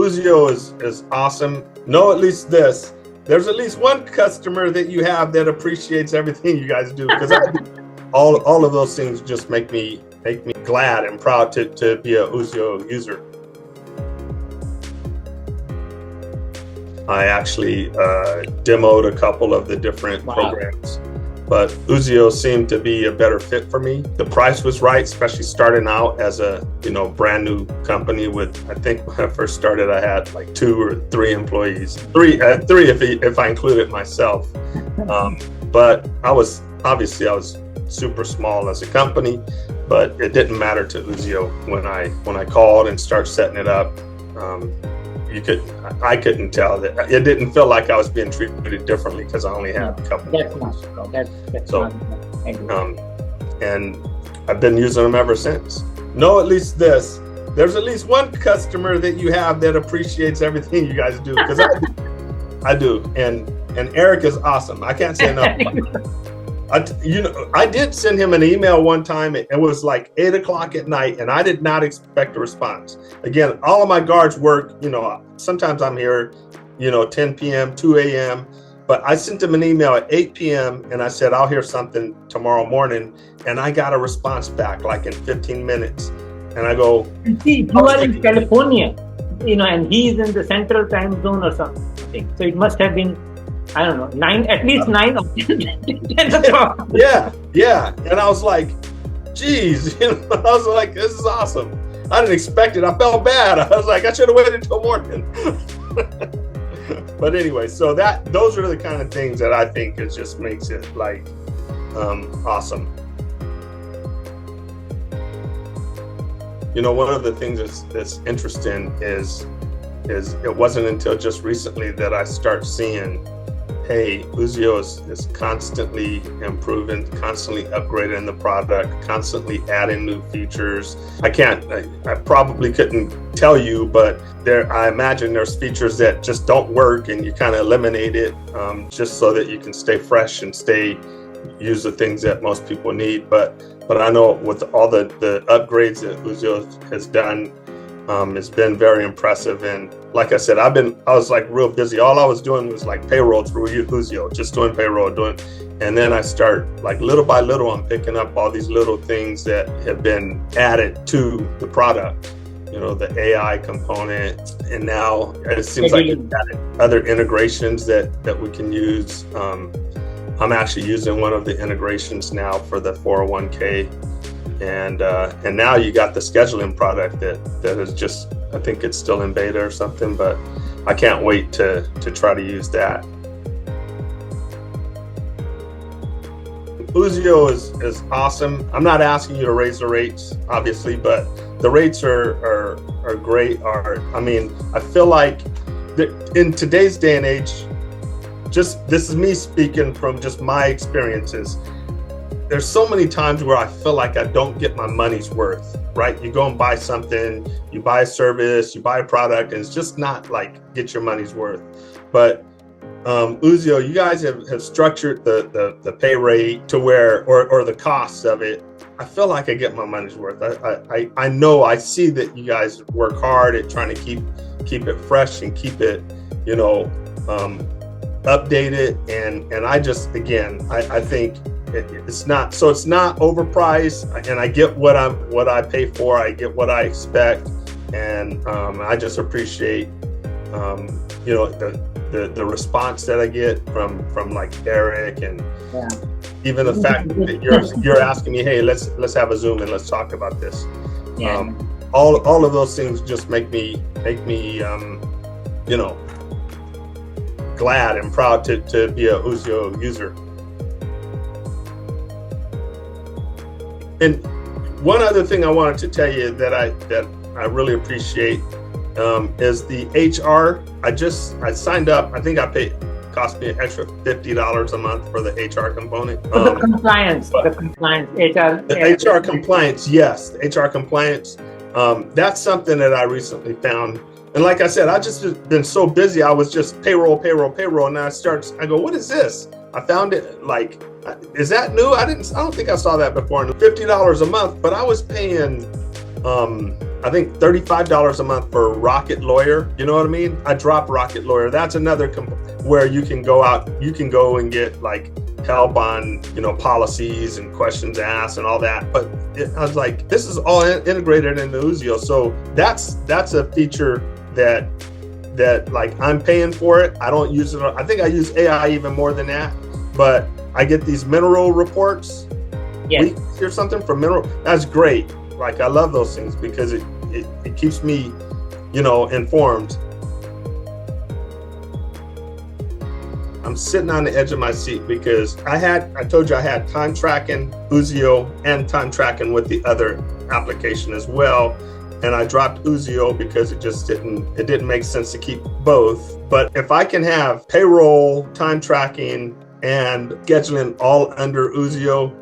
UZIO is awesome. Know at least this. There's at least one customer that you have that appreciates everything you guys do, because all of those things just make me glad and proud to be a UZIO user. I actually demoed a couple of the different programs, but UZIO seemed to be a better fit for me. The price was right, especially starting out as a brand new company with, I think when I first started, I had like 2 or 3 employees. Three if I included myself. But I was super small as a company, but it didn't matter to UZIO when I called and started setting it up. I couldn't tell that it didn't feel like I was being treated differently because I only had a couple. And I've been using them ever since. Know at least this. There's at least one customer that you have that appreciates everything you guys do, because I do. And Eric is awesome. I can't say enough. I did send him an email one time. It was like 8 o'clock at night, and I did not expect a response. Again, all of my guards work, sometimes I'm here, 10 p.m., 2 a.m., but I sent him an email at 8 p.m. and I said, I'll hear something tomorrow morning. And I got a response back like in 15 minutes. And I go, see, you are in California, and he's in the central time zone or something. So it must have been, I don't know, 9 or 10 o'clock. Yeah. And I was like, geez, I was like, this is awesome. I didn't expect it. I felt bad. I was like, I should have waited till morning. But anyway, so those are the kind of things that I think it just makes it like awesome. One of the things that's interesting is it wasn't until just recently that I start seeing, hey, UZIO is constantly improving, constantly upgrading the product, constantly adding new features. I probably couldn't tell you, but I imagine there's features that just don't work and you kind of eliminate it just so that you can stay fresh and use the things that most people need. But I know with all the upgrades that UZIO has done, it's been very impressive. And like I said, I was like real busy. All I was doing was like payroll through UZIO, just doing payroll, and then I start like little by little, I'm picking up all these little things that have been added to the product, the AI component. And now it seems like it's added other integrations that we can use. I'm actually using one of the integrations now for the 401k. And now you got the scheduling product that is just, I think it's still in beta or something, but I can't wait to try to use that. UZIO is awesome. I'm not asking you to raise the rates, obviously, but the rates are great. I feel like in today's day and age, this is me speaking from just my experiences. There's so many times where I feel like I don't get my money's worth, right? You go and buy something, you buy a service, you buy a product, and it's just not like get your money's worth. But UZIO, you guys have structured the pay rate to where, or the costs of it, I feel like I get my money's worth. I know, I see that you guys work hard at trying to keep it fresh and keep it, updated. And I just, again, I think it's not overpriced, and I get what I pay for. I get what I expect, and I just appreciate the response that I get from like Eric, and even the fact that you're asking me, hey, let's have a Zoom and let's talk about this. All of those things just make me glad and proud to be a UZIO user. And one other thing I wanted to tell you that I really appreciate is the HR. I signed up. I think cost me an extra $50 a month for the HR component. The compliance, The HR compliance, yes, the HR compliance. That's something that I recently found. And like I said, I just been so busy. I was just payroll. And I go, what is this? I found it like, is that new? I don't think I saw that before. $50 a month, but I was paying I think $35 a month for Rocket Lawyer. You know what I mean? I dropped Rocket Lawyer. That's another where you can go and get like help on, policies and questions asked and all that. But I was like, this is all integrated into UZIO. So that's a feature that like I'm paying for it. I don't use it. I think I use AI even more than that. But I get these mineral reports weekly or something for mineral. That's great. Like I love those things because it keeps me, informed. I'm sitting on the edge of my seat because I told you I had time tracking, UZIO, and time tracking with the other application as well. And I dropped UZIO because it didn't make sense to keep both. But if I can have payroll, time tracking, and scheduling all under UZIO,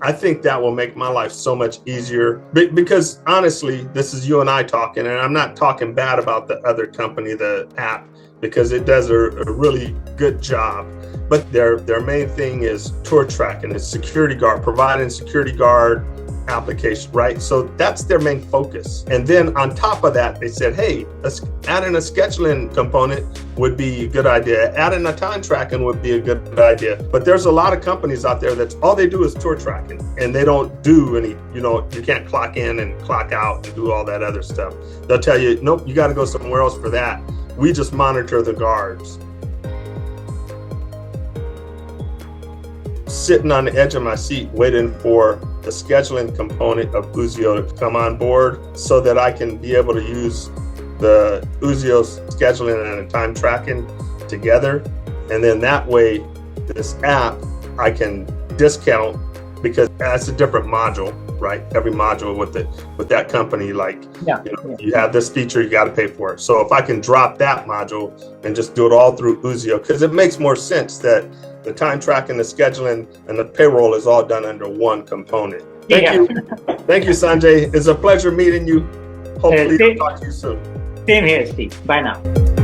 I think that will make my life so much easier. Because honestly, this is you and I talking, and I'm not talking bad about the other company, the app, because it does a really good job. But their main thing is tour tracking, it's security guard, providing security guard application, right? So that's their main focus. And then on top of that, they said, hey, adding a scheduling component would be a good idea. Adding a time tracking would be a good idea. But there's a lot of companies out there that's all they do is tour tracking, and they don't do any, you can't clock in and clock out and do all that other stuff. They'll tell you, nope, you got to go somewhere else for that. We just monitor the guards. Sitting on the edge of my seat, waiting for the scheduling component of UZIO to come on board so that I can be able to use the UZIO scheduling and time tracking together. And then that way, this app, I can discount because that's a different module, right? Every module with that company, you have this feature, you got to pay for it. So if I can drop that module and just do it all through UZIO, because it makes more sense that the time tracking, the scheduling, and the payroll is all done under one component. Thank you, Sanjay. It's a pleasure meeting you. Hopefully, I'll talk to you soon. Same here, Steve. Bye now.